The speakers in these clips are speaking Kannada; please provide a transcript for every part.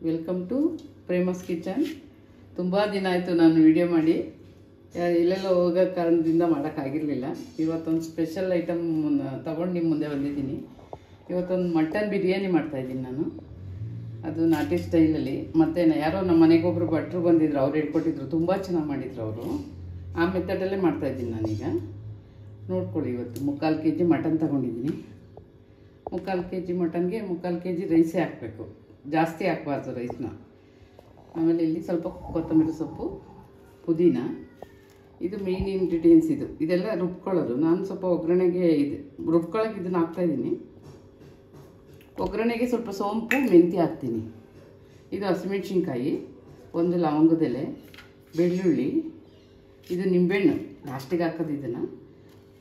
Welcome to Prema's kitchen. ತುಂಬ ದಿನ ಆಯಿತು ನಾನು ವಿಡಿಯೋ ಮಾಡಿ, ಎಲ್ಲೆಲ್ಲೋ ಹೋಗೋ ಕಾರಣದಿಂದ ಮಾಡೋಕ್ಕಾಗಿರಲಿಲ್ಲ. ಇವತ್ತೊಂದು ಸ್ಪೆಷಲ್ ಐಟಮ್ ತಗೊಂಡು ನಿಮ್ಮ ಮುಂದೆ ಬಂದಿದ್ದೀನಿ. ಇವತ್ತೊಂದು ಮಟನ್ ಬಿರಿಯಾನಿ ಮಾಡ್ತಾಯಿದ್ದೀನಿ ನಾನು. ಅದು ನಾಟಿ ಸ್ಟೈಲಲ್ಲಿ. ಮತ್ತು ಯಾರೋ ನಮ್ಮ ಮನೆಗೊಬ್ಬರು ಭಟ್ರು ಬಂದಿದ್ರು, ಅವ್ರು ಹೇಳ್ಕೊಟ್ಟಿದ್ರು, ತುಂಬ ಚೆನ್ನಾಗಿ ಮಾಡಿದ್ರು ಅವರು. ಆ ಮೆಥಡಲ್ಲೇ ಮಾಡ್ತಾಯಿದ್ದೀನಿ ನಾನೀಗ. ನೋಡ್ಕೊಳ್ಳಿ, ಇವತ್ತು 3/4 kg ಮಟನ್ ತಗೊಂಡಿದ್ದೀನಿ. 3/4 kg ಮಟನ್ಗೆ 3/4 kg ರೈಸೇ ಹಾಕಬೇಕು, ಜಾಸ್ತಿ ಹಾಕಬಾರ್ದು ರೈಸ್ನ. ಆಮೇಲೆ ಇಲ್ಲಿ ಸ್ವಲ್ಪ ಕೊತ್ತಂಬರಿ ಸೊಪ್ಪು, ಪುದೀನ, ಇದು ಮೇನ್ ಇಂಗ್ರೀಡಿಯೆಂಟ್ಸ್. ಇದೆಲ್ಲ ರುಬ್ಕೊಳ್ಳೋದು. ನಾನು ಸ್ವಲ್ಪ ಒಗ್ಗರಣೆಗೆ ರುಬ್ಕೊಳ್ಳೋಕೆ ಇದನ್ನು ಹಾಕ್ತಾಯಿದ್ದೀನಿ. ಒಗ್ಗರಣೆಗೆ ಸ್ವಲ್ಪ ಸೋಂಪು, ಮೆಂತ್ಯ ಹಾಕ್ತೀನಿ. ಇದು ಹಸಿಮೆಣ್ಸಿನ್ಕಾಯಿ, ಒಂದು ಲವಂಗದೆಲೆ, ಬೆಳ್ಳುಳ್ಳಿ, ಇದು ನಿಂಬೆಹಣ್ಣು ಲಾಸ್ಟಿಗೆ ಹಾಕೋದು ಇದನ್ನು,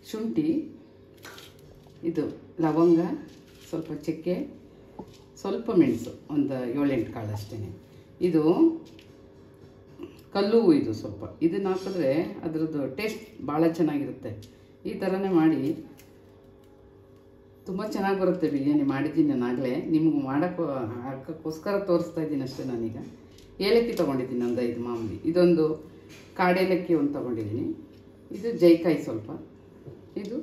ಶುಂಠಿ, ಇದು ಲವಂಗ, ಸ್ವಲ್ಪ ಚಕ್ಕೆ, ಸ್ವಲ್ಪ ಮೆಣಸು, ಒಂದು 7-8 ಕಾಳು ಅಷ್ಟೇ. ಇದು ಕಲ್ಲು ಹೂವು, ಇದು ಸ್ವಲ್ಪ ಇದನ್ನು ಹಾಕಿದ್ರೆ ಅದರದ್ದು ಟೇಸ್ಟ್ ಭಾಳ ಚೆನ್ನಾಗಿರುತ್ತೆ. ಈ ಥರನೇ ಮಾಡಿ, ತುಂಬ ಚೆನ್ನಾಗಿ ಬರುತ್ತೆ ಬಿರಿಯಾನಿ. ಮಾಡಿದ್ದೀನಿ ನಾನು ಆಗಲೇ, ನಿಮ್ಗೆ ಹಾಕೋಕ್ಕೋಸ್ಕರ ತೋರಿಸ್ತಾ ಇದ್ದೀನಿ ಅಷ್ಟೇ. ನಾನೀಗ ಏಲಕ್ಕಿ ತೊಗೊಂಡಿದ್ದೀನಿ, ಒಂದು 5 ಮಾಮೂಲಿ. ಇದೊಂದು ಕಾಡೇಲಕ್ಕಿ ಒಂದು ತೊಗೊಂಡಿದ್ದೀನಿ. ಇದು ಜೈಕಾಯಿ ಸ್ವಲ್ಪ, ಇದು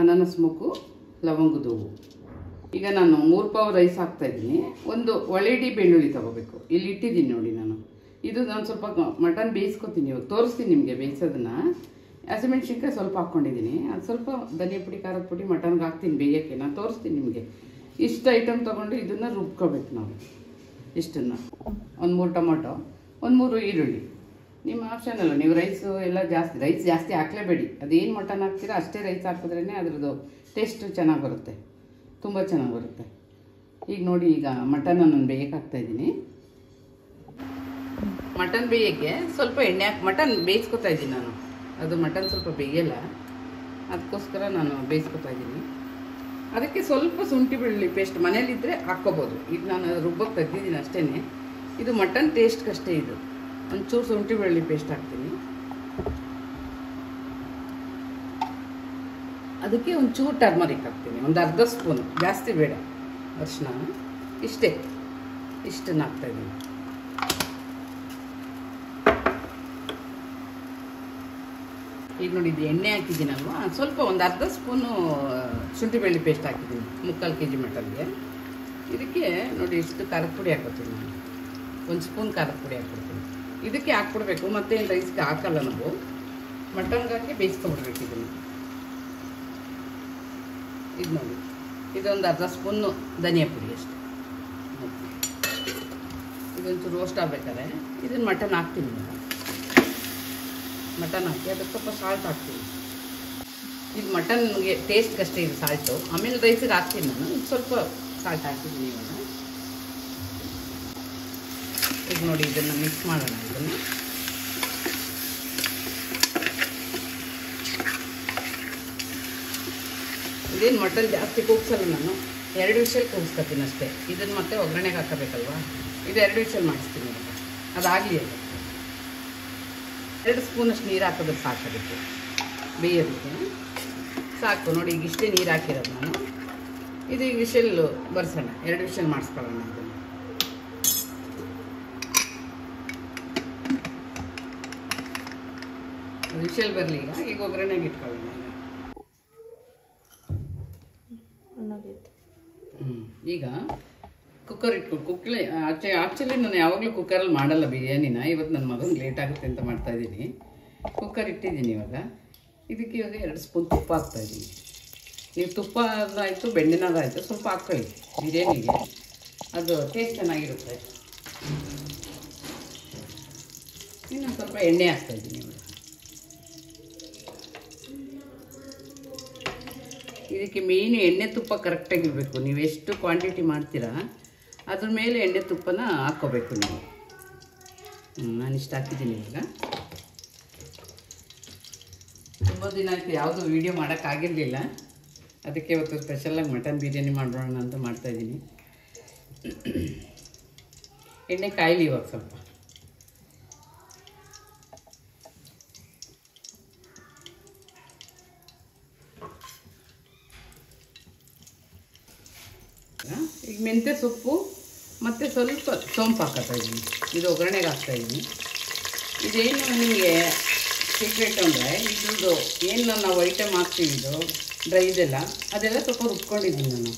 ಅನಾನಸ್ ಮುಕ್ಕು, ಲವಂಗದ ಹೂವು. ಈಗ ನಾನು 3 ಪಾವ್ ರೈಸ್ ಹಾಕ್ತಾಯಿದ್ದೀನಿ. ಒಂದು ಒಳ್ಳೆಡಿ ಬೆಳ್ಳುಳ್ಳಿ ತೊಗೋಬೇಕು. ಇಲ್ಲಿ ಇಟ್ಟಿದ್ದೀನಿ ನೋಡಿ ನಾನು. ಇದು ನಾನು ಸ್ವಲ್ಪ ಮಟನ್ ಬೇಯಿಸ್ಕೊತೀನಿ, ಇವಾಗ ತೋರಿಸ್ತೀನಿ ನಿಮಗೆ ಬೇಯಿಸೋದನ್ನು. ಹಸಿಮೆಣ್ಸಿನ್ಕಾಯಿ ಸ್ವಲ್ಪ ಹಾಕ್ಕೊಂಡಿದ್ದೀನಿ, ಅದು ಸ್ವಲ್ಪ ಧನಿಯಾ ಪುಡಿ, ಖಾರದ ಪುಡಿ ಮಟನ್ಗೆ ಹಾಕ್ತೀನಿ ಬೇಯೋಕ್ಕೆ. ನಾನು ತೋರಿಸ್ತೀನಿ ನಿಮಗೆ. ಇಷ್ಟು ಐಟಮ್ ತೊಗೊಂಡು ಇದನ್ನು ರುಬ್ಕೋಬೇಕು ನಾವು. ಇಷ್ಟನ್ನು ಒಂದು 3 ಟೊಮೊಟೊ, ಒಂದು 3 ಈರುಳ್ಳಿ. ನಿಮ್ಮ ಆಪ್ಷನ್ ಅಲ್ಲ, ನೀವು ರೈಸು ಎಲ್ಲ ರೈಸ್ ಜಾಸ್ತಿ ಹಾಕಲೇಬೇಡಿ. ಅದೇನು ಮಟನ್ ಹಾಕ್ತೀರಾ ಅಷ್ಟೇ ರೈಸ್ ಹಾಕಿದ್ರೇ ಅದರದ್ದು ಟೇಸ್ಟು ಚೆನ್ನಾಗಿ ಬರುತ್ತೆ, ತುಂಬ ಚೆನ್ನಾಗಿ ಬರುತ್ತೆ. ಈಗ ನೋಡಿ, ಈಗ ಮಟನ್ನ ನಾನು ಬೇಯಕ್ಕೆ ಹಾಕ್ತಾಯಿದ್ದೀನಿ. ಮಟನ್ ಬೇಯೋಕ್ಕೆ ಸ್ವಲ್ಪ ಎಣ್ಣೆ ಹಾಕಿ ಮಟನ್ ಬೇಯಿಸ್ಕೊತಾ ಇದ್ದೀನಿ ನಾನು. ಅದು ಮಟನ್ ಸ್ವಲ್ಪ ಬೇಯಲ್ಲ, ಅದಕ್ಕೋಸ್ಕರ ನಾನು ಬೇಯಿಸ್ಕೊತಾ ಇದ್ದೀನಿ. ಅದಕ್ಕೆ ಸ್ವಲ್ಪ ಶುಂಠಿ ಬೆಳ್ಳುಳ್ಳಿ ಪೇಸ್ಟ್ ಮನೇಲಿದ್ದರೆ ಹಾಕ್ಕೋಬೋದು. ಈಗ ನಾನು ರುಬ್ಬಕ್ಕೆ ತೆಗ್ದಿದ್ದೀನಿ ಅಷ್ಟೇ. ಇದು ಮಟನ್ ಟೇಸ್ಟ್ಗಷ್ಟೇ. ಇದು ಒಂಚೂರು ಶುಂಠಿ ಬೆಳ್ಳುಳ್ಳಿ ಪೇಸ್ಟ್ ಹಾಕ್ತೀನಿ. ಅದಕ್ಕೆ ಒಂಚೂರು ಟರ್ಮರಿಕ್ ಹಾಕ್ತೀನಿ, ಒಂದು ಅರ್ಧ ಸ್ಪೂನು, ಜಾಸ್ತಿ ಬೇಡ. ಅರಿಶಿನ ಇಷ್ಟೇ, ಇಷ್ಟನ್ನು ಹಾಕ್ತಾಯಿದ್ದೀನಿ. ಈಗ ನೋಡಿ, ಇದು ಎಣ್ಣೆ ಹಾಕಿದ್ದೀನಲ್ವ, ಸ್ವಲ್ಪ ಒಂದು ಅರ್ಧ ಸ್ಪೂನು ಶುಂಠಿ ಬೆಳ್ಳುಳ್ಳಿ ಪೇಸ್ಟ್ ಹಾಕಿದ್ದೀನಿ 3/4 kg ಮಟನ್ಗೆ. ಇದಕ್ಕೆ ನೋಡಿ ಇಷ್ಟು ಖಾರದ ಪುಡಿ ಹಾಕೋತೀನಿ ನಾನು, 1 ಸ್ಪೂನ್ ಖಾರದ ಪುಡಿ ಹಾಕ್ಕೊಡ್ತೀನಿ. ಇದಕ್ಕೆ ಹಾಕ್ಬಿಡ್ಬೇಕು, ಮತ್ತೇನು ರೈಸ್ಗೆ ಹಾಕಲ್ಲ ನಾವು. ಮಟನ್ಗೆ ಹಾಕಿ ಬೇಯಿಸ್ಕೊಬಿಡ್ಬೇಕು ಇದನ್ನು. ಇದು ನೋಡಿ, ಇದೊಂದು ಅರ್ಧ ಸ್ಪೂನು ಧನಿಯಾ ಪುಡಿ ಅಷ್ಟೆ. ಇದೊಂಚೂರು ರೋಸ್ಟ್ ಆಗಬೇಕಾದ್ರೆ ಇದನ್ನು ಮಟನ್ ಹಾಕ್ತೀನಿ. ಮಟನ್ ಹಾಕಿ ಅದಕ್ಕೆ ಸ್ವಲ್ಪ ಸಾಲ್ಟ್ ಹಾಕ್ತೀನಿ. ಇದು ಮಟನ್ಗೆ ಟೇಸ್ಟ್ಗಷ್ಟೇ ಇದು ಸಾಲ್ಟು. ಆಮೇಲೆ ರೈಸಿಗೆ ಹಾಕ್ತೀನಿ ನಾನು, ಸ್ವಲ್ಪ ಸಾಲ್ಟ್ ಹಾಕಿದ್ದೀನಿ ಇವಾಗ. ಈಗ ನೋಡಿ, ಇದನ್ನು ಮಿಕ್ಸ್ ಮಾಡೋಣ. ಇದನ್ನು ಇದೇನು ಮಟನ್ ಜಾಸ್ತಿ ಕೂಗ್ಸಲ್ಲ ನಾನು, 2 ವಿಷಲ್ ಕೂಗಿಸ್ಕೊತೀನಿ ಅಷ್ಟೇ. ಇದನ್ನು ಮತ್ತೆ ಒಗ್ಗರಣೆಗೆ ಹಾಕಬೇಕಲ್ವಾ, ಇದು 2 ವಿಷಲ್ ಮಾಡಿಸ್ತೀನಿ. ಅದಾಗಲಿ. ಅದು 2 ಸ್ಪೂನಷ್ಟು ನೀರು ಹಾಕೋದಕ್ಕೆ ಸಾಕು, ಅದಕ್ಕೆ ಬೇಯೋದಕ್ಕೆ ಸಾಕು. ನೋಡಿ, ಈಗ ಇಷ್ಟೇ ನೀರು ಹಾಕಿರೋದು ನಾನು. ಇದು ಈಗ ವಿಷಲ್ ಬರ್ಸೋಣ, 2 ವಿಷಲ್ ಮಾಡಿಸ್ಕೊಳ್ಳೋಣ. ಇದನ್ನು ವಿಷಲ್ ಬರಲಿ. ಈಗ ಒಗ್ಗರಣೆಗೆ ಇಟ್ಕೊಳ್ಳೋಣ. ಈಗ ಕುಕ್ಕರ್ ಆ್ಯಕ್ಚುಲಿ ನಾನು ಯಾವಾಗಲೂ ಕುಕ್ಕರಲ್ಲಿ ಮಾಡಲ್ಲ ಬಿರಿಯಾನಿನ. ಇವತ್ತು ನನ್ನ ಮಗನಿಗೆ ಲೇಟ್ ಆಗುತ್ತೆ ಅಂತ ಮಾಡ್ತಾಯಿದ್ದೀನಿ. ಕುಕ್ಕರ್ ಇಟ್ಟಿದ್ದೀನಿ ಇವಾಗ. ಇದಕ್ಕೆ ಇವಾಗ 2 ಸ್ಪೂನ್ ತುಪ್ಪ ಹಾಕ್ತಾಯಿದ್ದೀನಿ. ನೀವು ತುಪ್ಪ ಆಯಿತು, ಬೆಣ್ಣೆನಾದಾಯಿತು, ಸ್ವಲ್ಪ ಹಾಕ್ಕೊಳ್ಳಿ ಬಿರಿಯಾನಿಗೆ, ಅದು ಟೇಸ್ಟ್ ಚೆನ್ನಾಗಿರುತ್ತೆ. ಇನ್ನು ಸ್ವಲ್ಪ ಎಣ್ಣೆ ಹಾಕ್ತಾಯಿದ್ದೀನಿ ಇವಾಗ. ಇದಕ್ಕೆ ಮೇಯ್ನು ಎಣ್ಣೆ ತುಪ್ಪ ಕರೆಕ್ಟಾಗಿರಬೇಕು. ನೀವು ಎಷ್ಟು ಕ್ವಾಂಟಿಟಿ ಮಾಡ್ತೀರಾ ಅದ್ರ ಮೇಲೆ ಎಣ್ಣೆ ತುಪ್ಪನ ಹಾಕ್ಕೋಬೇಕು ನೀವು. ನಾನು ಇಷ್ಟು ಹಾಕಿದ್ದೀನಿ ಇವಾಗ. ತುಂಬ ದಿನ ಆಯಿತು ಯಾವುದೂ ವೀಡಿಯೋ ಮಾಡೋಕ್ಕಾಗಿರಲಿಲ್ಲ, ಅದಕ್ಕೆ ಇವತ್ತು ಸ್ಪೆಷಲಾಗಿ ಮಟನ್ ಬಿರಿಯಾನಿ ಮಾಡೋಣ ಅಂತ ಮಾಡ್ತಾಯಿದ್ದೀನಿ. ಎಣ್ಣೆ ಕಾಯಲಿ ಇವಾಗ ಸ್ವಲ್ಪ. ಈಗ ಮೆಂತ್ಯ ಸೊಪ್ಪು ಮತ್ತು ಸ್ವಲ್ಪ ಸೋಂಪು ಹಾಕ್ತಾ ಇದ್ದೀನಿ. ಇದು ಒಗ್ಗರಣೆಗೆ ಹಾಕ್ತಾಯಿದ್ದೀನಿ. ಇದೇನು ನಿಮಗೆ ಸೀಕ್ರೆಟ್ ಅಂದರೆ ಇದ್ರದ್ದು ಏನು ನಾವು ಐಟಮ್ ಹಾಕ್ತೀವಿ, ಇದು ಡ್ರೈದೆಲ್ಲ ಅದೆಲ್ಲ ಸ್ವಲ್ಪ ರುಬ್ಕೊಂಡಿದ್ದೀನಿ ನಾನು.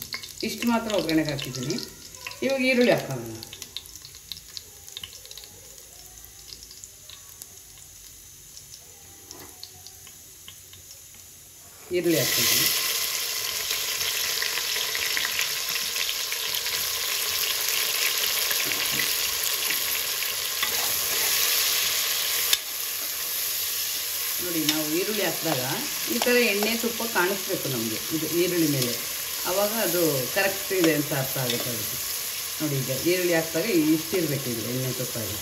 ಇಷ್ಟು ಮಾತ್ರ ಒಗ್ಗರಣೆಗೆ ಹಾಕಿದ್ದೀನಿ. ಇವಾಗ ಈರುಳ್ಳಿ ಹಾಕೋಣ. ಈರುಳ್ಳಿ ಹಾಕ್ತಿದ್ದೀನಿ. ನೋಡಿ, ನಾವು ಈರುಳ್ಳಿ ಹಾಕಿದಾಗ ಈ ಥರ ಎಣ್ಣೆ ತುಪ್ಪ ಕಾಣಿಸ್ಬೇಕು ನಮಗೆ ಇದು ಈರುಳ್ಳಿ ಮೇಲೆ. ಆವಾಗ ಅದು ಕರೆಕ್ಟ್ ಇದೆ ಅಂತ ಅರ್ಥ ಆಗುತ್ತೆ ಅದಕ್ಕೆ. ನೋಡಿ, ಈಗ ಈರುಳ್ಳಿ ಹಾಕಿದಾಗ ಇಷ್ಟಿರಬೇಕು ಇದು ಎಣ್ಣೆ ತುಪ್ಪ. ಇದು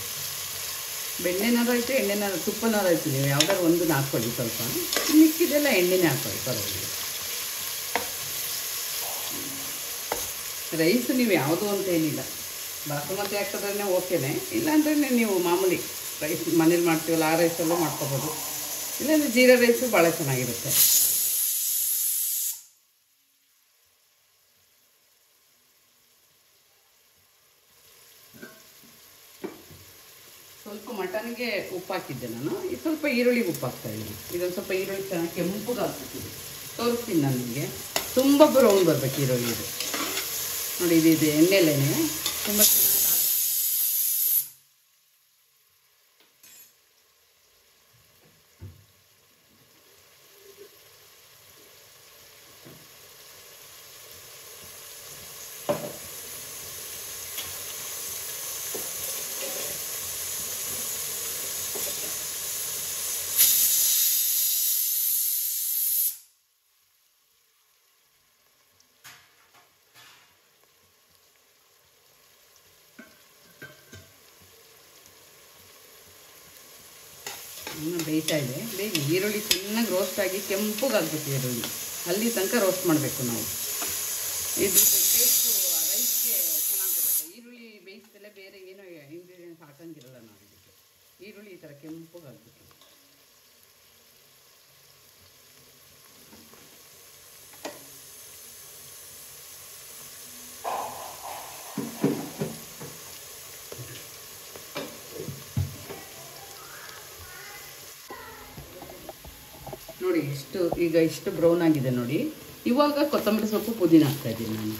ಬೆಣ್ಣೆನಾರು ಆಯಿತು, ಎಣ್ಣೆನಾರು, ತುಪ್ಪನಾರು ಆಯಿತು, ನೀವು ಯಾವ್ದಾದ್ರು ಒಂದು ಹಾಕ್ಕೊಳ್ಳಿ. ಸ್ವಲ್ಪ ಮಿಕ್ಕಿದೆಲ್ಲ ಎಣ್ಣೆನೇ ಹಾಕ್ಕೊಳ್ಳಿ, ಪರವಾಗಿಲ್ಲ. ರೈಸ್ ನೀವು ಯಾವುದು ಅಂತ ಏನಿಲ್ಲ, ಬಾಸುಮತಿ ಹಾಕಿದ್ರೆ ಓಕೆನೆ. ಇಲ್ಲಾಂದ್ರೆ ನೀವು ಮಾಮೂಲಿ ರೈಸ್ ಮನೇಲಿ ಮಾಡ್ತೀವಲ್ಲ ಆ ರೈಸಲ್ಲೂ ಮಾಡ್ಕೊಬೋದು. ಇಲ್ಲಾಂದರೆ ಜೀರಾ ರೈಸು ಭಾಳ ಚೆನ್ನಾಗಿರುತ್ತೆ. ಸ್ವಲ್ಪ ಮಟನ್ಗೆ ಉಪ್ಪು ಹಾಕಿದ್ದೆ ನಾನು. ಈಗ ಸ್ವಲ್ಪ ಈರುಳ್ಳಿಗೆ ಉಪ್ಪು ಹಾಕ್ತಾಯಿದ್ದೀನಿ. ಇದೊಂದು ಸ್ವಲ್ಪ ಈರುಳ್ಳಿ ಚೆನ್ನಾಗಿ ಕೆಂಪುಗೆ ಹಾಕ್ಬಿಟ್ಟಿದೆ. ತೋರಿಸ್ತೀನಿ ನಾನು ನಿಮಗೆ. ತುಂಬ ಬ್ರೌನ್ ಬರಬೇಕು ಈರುಳ್ಳಿ. ಇದು ನೋಡಿ, ಇದು ಎಣ್ಣೆಲೇ ತುಂಬ ಚೆನ್ನಾಗಿ. ಬೇಯ್ತಾ ಇದೆ. ಬೇಗ ಈರುಳ್ಳಿ ಚೆನ್ನಾಗಿ ರೋಸ್ಟ್ ಆಗಿ ಕೆಂಪುಗಾಗಬೇಕು. ಈರುಳ್ಳಿ ಅಲ್ಲಿ ತನಕ ರೋಸ್ಟ್ ಮಾಡಬೇಕು ನಾವು. ಇದು ಟೇಸ್ಟು ರೈಸ್ಗೆ ಚೆನ್ನಾಗಿ ಬರುತ್ತೆ. ಈರುಳ್ಳಿ ಬೇಯಿಸದಲ್ಲೇ ಬೇರೆ ಏನೋ ಇಂಗ್ರೀಡಿಯೆಂಟ್ಸ್ ಹಾಕಂಗಿರಲ್ಲ ನಾವು ಇದಕ್ಕೆ. ಈರುಳ್ಳಿ ಈ ಥರ ಕೆಂಪುಗಾಗಬೇಕು. ನೋಡಿ, ಇಷ್ಟು ಬ್ರೌನ್ ಆಗಿದೆ ನೋಡಿ. ಇವಾಗ ಕೊತ್ತಂಬರಿ ಸೊಪ್ಪು, ಪುದೀನ ಹಾಕ್ತಾಯಿದ್ದೀನಿ ನಾನು.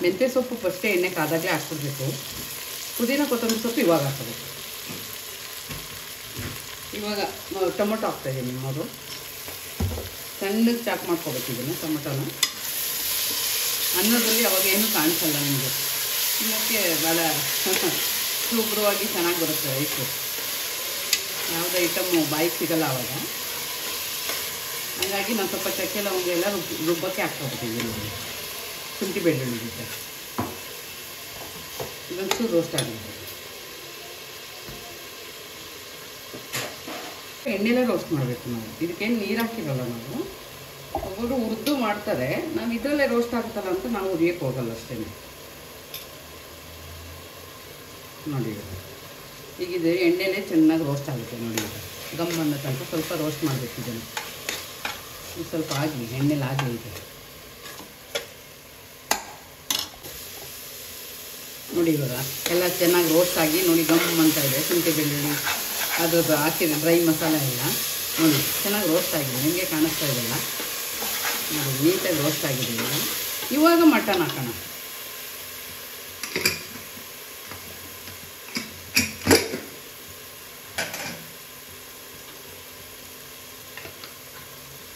ಮೆಂತ್ಯ ಸೊಪ್ಪು ಫಸ್ಟೇ ಎಣ್ಣೆ ಕಾದಾಗಲೇ ಹಾಕ್ಬಿಡ್ಬೇಕು. ಪುದೀನ ಕೊತ್ತಂಬರಿ ಸೊಪ್ಪು ಇವಾಗ ಹಾಕಬೇಕು. ಇವಾಗ ಟೊಮೊಟೊ ಹಾಕ್ತಾಯಿದ್ದೀನಿ. ನಿಮ್ಮದು ಸಣ್ಣಗೆ ಚಾಪ್ ಮಾಡ್ಕೋಬೇಕು ಇದನ್ನು ಟೊಮೊಟೊನ. ಅನ್ನದಲ್ಲಿ ಅವಾಗ ಏನೂ ಕಾಣಿಸಲ್ಲ ನಿಮಗೆ. ತಿನ್ನೋಕ್ಕೆ ಭಾಳ ಶುಭ್ರವಾಗಿ ಚೆನ್ನಾಗಿ ಬರುತ್ತೆ ರೈಸು. ಯಾವುದೇ ಐಟಮ್ಮು ಬಾಯಿಗೆ ಸಿಗಲ್ಲ ಆವಾಗ. ಹಾಗಾಗಿ ನಾನು ಸ್ವಲ್ಪ ಚಕ್ಕೆ ಲವಂಗ ಎಲ್ಲ ರುಬ್ಬಕ್ಕೆ ಹಾಕ್ಕೊಬಿಟ್ಟಿದ್ದೀನಿ. ಶುಂಠಿ ಬೆಳ್ಳುಳ್ಳಿ ಜೊತೆ ಇದೊಂಚೂರು ರೋಸ್ಟ್ ಆಗುತ್ತೆ. ಎಣ್ಣೆಲ್ಲ ರೋಸ್ಟ್ ಮಾಡಬೇಕು ನಾವು. ಇದಕ್ಕೇನು ನೀರು ಹಾಕಿರಲ್ಲ ನಾವು. ಒಬ್ಬರು ಹುರಿದು ಮಾಡ್ತಾರೆ, ನಾವು ಇದರಲ್ಲೇ ರೋಸ್ಟ್ ಆಗುತ್ತಲ್ಲ ಅಂತ ನಾವು ಹುರಿಯಕ್ಕೆ ಹೋಗಲ್ಲ ಅಷ್ಟೇ. ನೋಡಿ, ಈಗ ಇದು ಎಣ್ಣೆಲೇ ಚೆನ್ನಾಗಿ ರೋಸ್ಟ್ ಆಗುತ್ತೆ ನೋಡಿ. ಗಮ್ ಅನ್ನೋ ತನಕ ಸ್ವಲ್ಪ ರೋಸ್ಟ್ ಮಾಡಬೇಕು ಇದನ್ನು. ಸ್ವಲ್ಪ ಆಗಲಿ, ಎಣ್ಣೆಲಿ ಆಗಲಿ ಇದೆ ನೋಡಿ. ಇವಾಗ ಎಲ್ಲ ಚೆನ್ನಾಗಿ ರೋಸ್ಟ್ ಆಗಿ ನೋಡಿ ಗಮ್ ಅಂತ ಇದೆ. ಶುಂಠಿ ಬೆಳ್ಳುಳ್ಳಿ ಅದ್ರದ್ದು ಹಾಕಿದ ಡ್ರೈ ಮಸಾಲೆ ಎಲ್ಲ ನೋಡಿ ಚೆನ್ನಾಗಿ ರೋಸ್ಟ್ ಆಗಿದೆ. ನಿಮಗೆ ಕಾಣಿಸ್ತಾ ಇದೆಲ್ಲ ನೋಡಿ, ನೀಟಾಗಿ ರೋಸ್ಟ್ ಆಗಿದೆ. ಇವಾಗ ಮಟನ್ ಹಾಕೋಣ.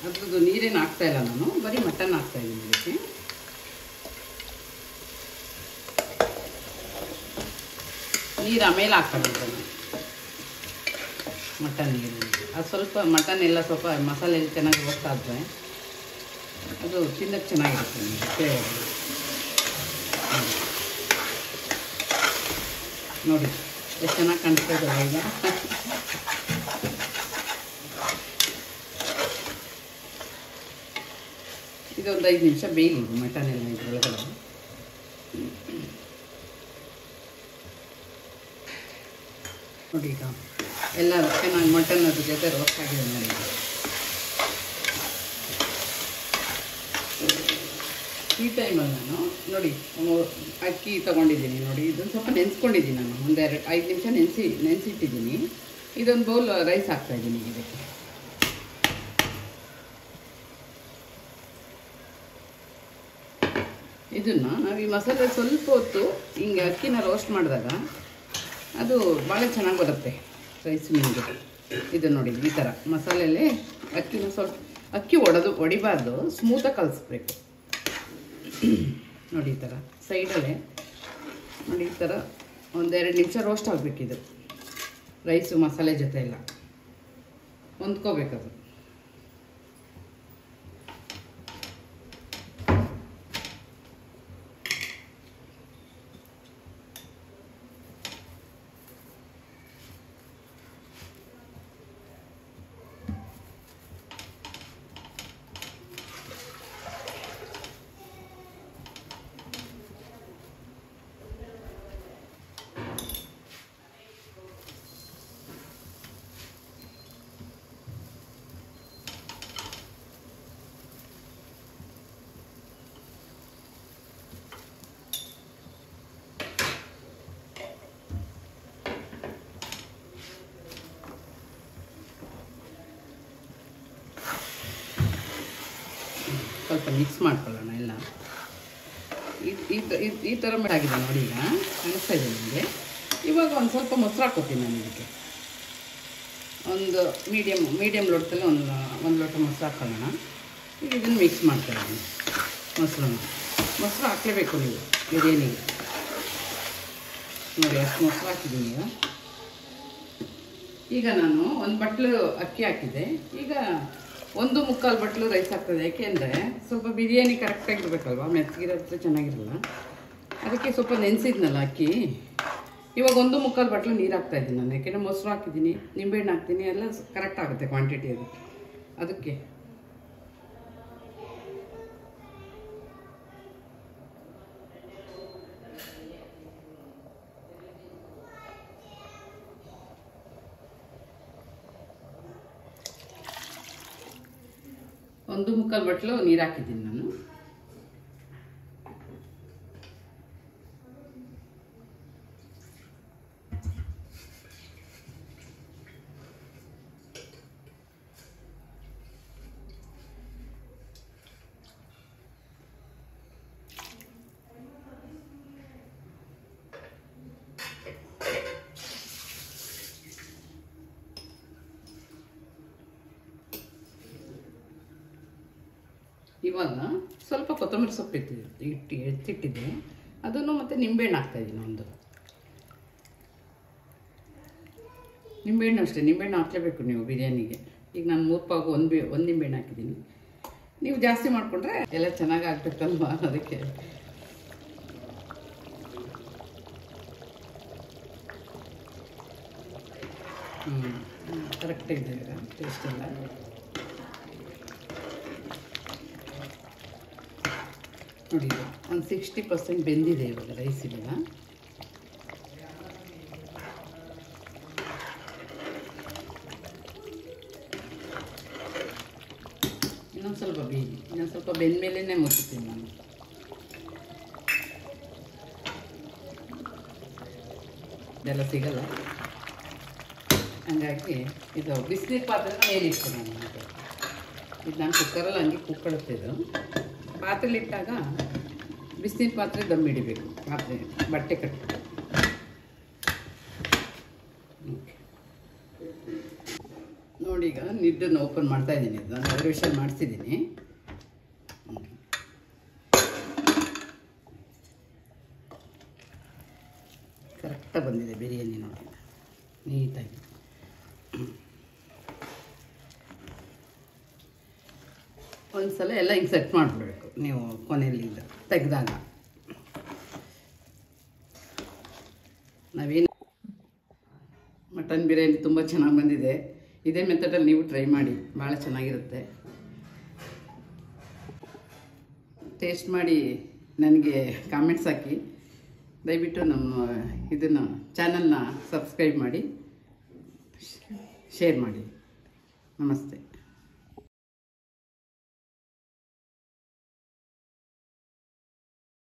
ಅದ್ರದ್ದು ನೀರೇನು ಹಾಕ್ತಾಯಿಲ್ಲ ನಾನು, ಬರೀ ಮಟನ್ ಹಾಕ್ತಾಯಿದ್ದೀನಿ ಇದಕ್ಕೆ. ನೀರು ಆಮೇಲೆ ಹಾಕ್ಕೊಂಡಿದ್ದೆ ನಾನು. ಮಟನ್ ನೀರು ಅದು ಸ್ವಲ್ಪ ಮಟನ್ ಎಲ್ಲ ಸ್ವಲ್ಪ ಮಸಾಲೆ ಎಲ್ಲ ಚೆನ್ನಾಗಿ ರೋಸ್ಟ್ ಆದರೆ ಅದು ತಿನ್ನೋಕ್ಕೆ ಚೆನ್ನಾಗಿರುತ್ತೆ. ನೋಡಿ ಎಷ್ಟು ಚೆನ್ನಾಗಿ ಕಾಣಿಸ್ತಾ ಇದ್ದಲ್ಲ ಈಗ. ಇದೊಂದು 5 ನಿಮಿಷ ಬೇಯಲಿ ಮಟನ್ ಎಲ್ಲ ಇದ್ರೊಳಗಡೆ. ನೋಡಿ ಈಗ ಎಲ್ಲ ಚೆನ್ನಾಗಿ ಮಟನ್ ಅದ್ರ ಜೊತೆ ರೋಸ್ಟ್ ಆಗಿದೆ ನೋಡಿ. ಈ ಟೈಮಲ್ಲಿ ನಾನು ನೋಡಿ ಅಕ್ಕಿ ತೊಗೊಂಡಿದ್ದೀನಿ ನೋಡಿ, ಇದನ್ನು ಸ್ವಲ್ಪ ನೆನೆಸ್ಕೊಂಡಿದ್ದೀನಿ ನಾನು, ಒಂದು 5 ನಿಮಿಷ ನೆನೆಸಿಟ್ಟಿದ್ದೀನಿ. ಇದೊಂದು ಬೌಲ್ ರೈಸ್ ಹಾಕ್ತಾಯಿದ್ದೀನಿ ಇದಕ್ಕೆ. ಇದನ್ನು ನಾವು ಈ ಮಸಾಲೆ ಸ್ವಲ್ಪ ಹೊತ್ತು ಹಿಂಗೆ ಅಕ್ಕಿನ ರೋಸ್ಟ್ ಮಾಡಿದಾಗ ಅದು ಭಾಳ ಚೆನ್ನಾಗಿ ಬರುತ್ತೆ ರೈಸ್ ನಿಮಗೆ. ಇದು ನೋಡಿ ಈ ಥರ ಮಸಾಲೆಯಲ್ಲೇ ಅಕ್ಕಿನ ಸ್ವಲ್ಪ ಅಕ್ಕಿ ಹೊಡಿಬಾರ್ದು, ಸ್ಮೂತಾಗಿ ಕಲಿಸ್ಬೇಕು ನೋಡಿ. ಈ ಥರ ಸೈಡಲ್ಲೇ ನೋಡಿ ಈ ಥರ 1-2 ನಿಮಿಷ ರೋಸ್ಟ್ ಆಗಬೇಕಿದು. ರೈಸು ಮಸಾಲೆ ಜೊತೆ ಎಲ್ಲ ಹೊಂದ್ಕೋಬೇಕದು. ಸ್ವಲ್ಪ ಮಿಕ್ಸ್ ಮಾಡ್ಕೊಳ್ಳೋಣ ಎಲ್ಲ. ಈ ಥರ ಆಗಿದೆ ನೋಡಿ, ಈಗ ಕಾಣಿಸ್ತಾ ಇದೆ ನಿಮಗೆ. ಇವಾಗ ಒಂದು ಸ್ವಲ್ಪ ಮೊಸರು ಹಾಕ್ಕೋತೀನಿ ನಾನು ಇದಕ್ಕೆ. ಒಂದು ಮೀಡಿಯಮ್ ಲೋಟದಲ್ಲಿ ಒಂದು ಲೋಟ ಮೊಸರು ಹಾಕ್ಕೊಳ್ಳೋಣ. ಈಗ ಇದನ್ನು ಮಿಕ್ಸ್ ಮಾಡ್ಕೊಳ್ಳೋಣ. ಮೊಸರು ಹಾಕಲೇಬೇಕು ನೀವು ಬಿರಿಯಾನಿಗೆ. ನೋಡಿ ಅಷ್ಟು ಮೊಸರು ಹಾಕಿದ್ದೀನಿ. ಈಗ ನಾನು 1 ಬಟ್ಲು ಅಕ್ಕಿ ಹಾಕಿದ್ದೆ. ಈಗ 1.25 ಬಟ್ಲು ರೈಸ್ ಆಗ್ತದೆ. ಯಾಕೆಂದರೆ ಸ್ವಲ್ಪ ಬಿರಿಯಾನಿ ಕರೆಕ್ಟಾಗಿರ್ಬೇಕಲ್ವ, ಮೆತ್ತಗಿರೋದು ಚೆನ್ನಾಗಿರಲ್ಲ. ಅದಕ್ಕೆ ಸ್ವಲ್ಪ ನೆನೆಸಿದ್ನಲ್ಲ ಅಕ್ಕಿ. ಇವಾಗ 1.25 ಬಟ್ಲು ನೀರು ಹಾಕ್ತಾಯಿದ್ದೀನಿ ನಾನು. ಯಾಕೆಂದರೆ ಮೊಸರು ಹಾಕಿದ್ದೀನಿ, ನಿಂಬೆಹಣ್ಣು ಹಾಕ್ತೀನಿ, ಎಲ್ಲ ಕರೆಕ್ಟ್ ಆಗುತ್ತೆ ಕ್ವಾಂಟಿಟಿ ಅದಕ್ಕೆ. ಒಂದು 1.25 ಬಟ್ಲು ನೀರು ಹಾಕಿದ್ದೀನಿ ನಾನು. ಇವಾಗ ಸ್ವಲ್ಪ ಕೊತ್ತಂಬರಿ ಸೊಪ್ಪು ಎತ್ತಿಟ್ಟಿದ್ದೆ, ಅದನ್ನು ಮತ್ತು ನಿಂಬೆಹಣ್ಣು ಹಾಕ್ತಾಯಿದ್ದೀನಿ. ಒಂದು ನಿಂಬೆಹಣ್ಣು ಅಷ್ಟೇ, ನಿಂಬೆಹಣ್ಣು ಹಾಕಲೇಬೇಕು ನೀವು ಬಿರಿಯಾನಿಗೆ. ಈಗ ನಾನು 3 ಪಾವು ಒಂದು ನಿಂಬೆಹಣ್ಣು ಹಾಕಿದ್ದೀನಿ. ನೀವು ಜಾಸ್ತಿ ಮಾಡಿಕೊಂಡ್ರೆ ಎಲ್ಲ ಚೆನ್ನಾಗಿ ಆಗ್ಬೇಕಲ್ವ, ಅದಕ್ಕೆ. ಕರೆಕ್ಟಾಗಿದೆ ಟೇಸ್ಟ್ ಎಲ್ಲ. ನೋಡಿ ಒಂದು 60% ಬೆಂದಿದೆ ಇವಾಗ ರೈಸ್. ಇವಾಗ ಇನ್ನೊಂದು ಸ್ವಲ್ಪ ಬೆಂದ ಮೇಲೇ ಮುಚ್ತೀನಿ ನಾನು. ಇದೆಲ್ಲ ಸಿಗಲ್ಲ, ಹಂಗಾಗಿ ಇದು ಬಿಸಿನೀರು ಪಾತ್ರೆ ಮೇಲೆ ಇಡ್ತೀನಿ ನಾನು. ಇದು ನಾನು ಕುಕ್ಕರಲ್ಲಿ ಹಂಗೆ ಕುಕ್ಕಳುತ್ತಿದ್ದು. ಪಾತ್ರೆಲಿಟ್ಟಾಗ ಬಿಸಿನೀರು ಪಾತ್ರೆ ದಮ್ ಹಿಡಿಬೇಕು, ಪಾತ್ರೆ ಬಟ್ಟೆ ಕಟ್ಟಿ. ನೋಡಿ ಈಗ ನಿಡ್ಡನ್ನು ಓಪನ್ ಮಾಡ್ತಾ ಇದ್ದೀನಿ. ಇದು ನಾನು 2 ವಿಷಯ ಮಾಡಿಸಿದ್ದೀನಿ. ಕರೆಕ್ಟಾಗಿ ಬಂದಿದೆ ಬಿರಿಯಾನಿ ನೋಡಿ, ನೀಟಾಗಿ. ಒಂದ್ಸಲ ಎಲ್ಲ ಹಿಂಗೆ ಸೆಟ್ ಮಾಡಿಬಿಡ್ಬೇಕು ನೀವು ಕೊನೆಯಲ್ಲಿ ತೆಗೆದಾಗ. ನಾವೇನು ಮಟನ್ ಬಿರಿಯಾನಿ ತುಂಬ ಚೆನ್ನಾಗಿ ಬಂದಿದೆ. ಇದೇ ಮೆಥಡಲ್ಲಿ ನೀವು ಟ್ರೈ ಮಾಡಿ, ಭಾಳ ಚೆನ್ನಾಗಿರುತ್ತೆ. ಟೇಸ್ಟ್ ಮಾಡಿ ನನಗೆ ಕಾಮೆಂಟ್ಸ್ ಹಾಕಿ. ದಯವಿಟ್ಟು ನಮ್ಮ ಇದನ್ನು ಚಾನಲ್ನ ಸಬ್ಸ್ಕ್ರೈಬ್ ಮಾಡಿ, ಶೇರ್ ಮಾಡಿ. ನಮಸ್ತೆ.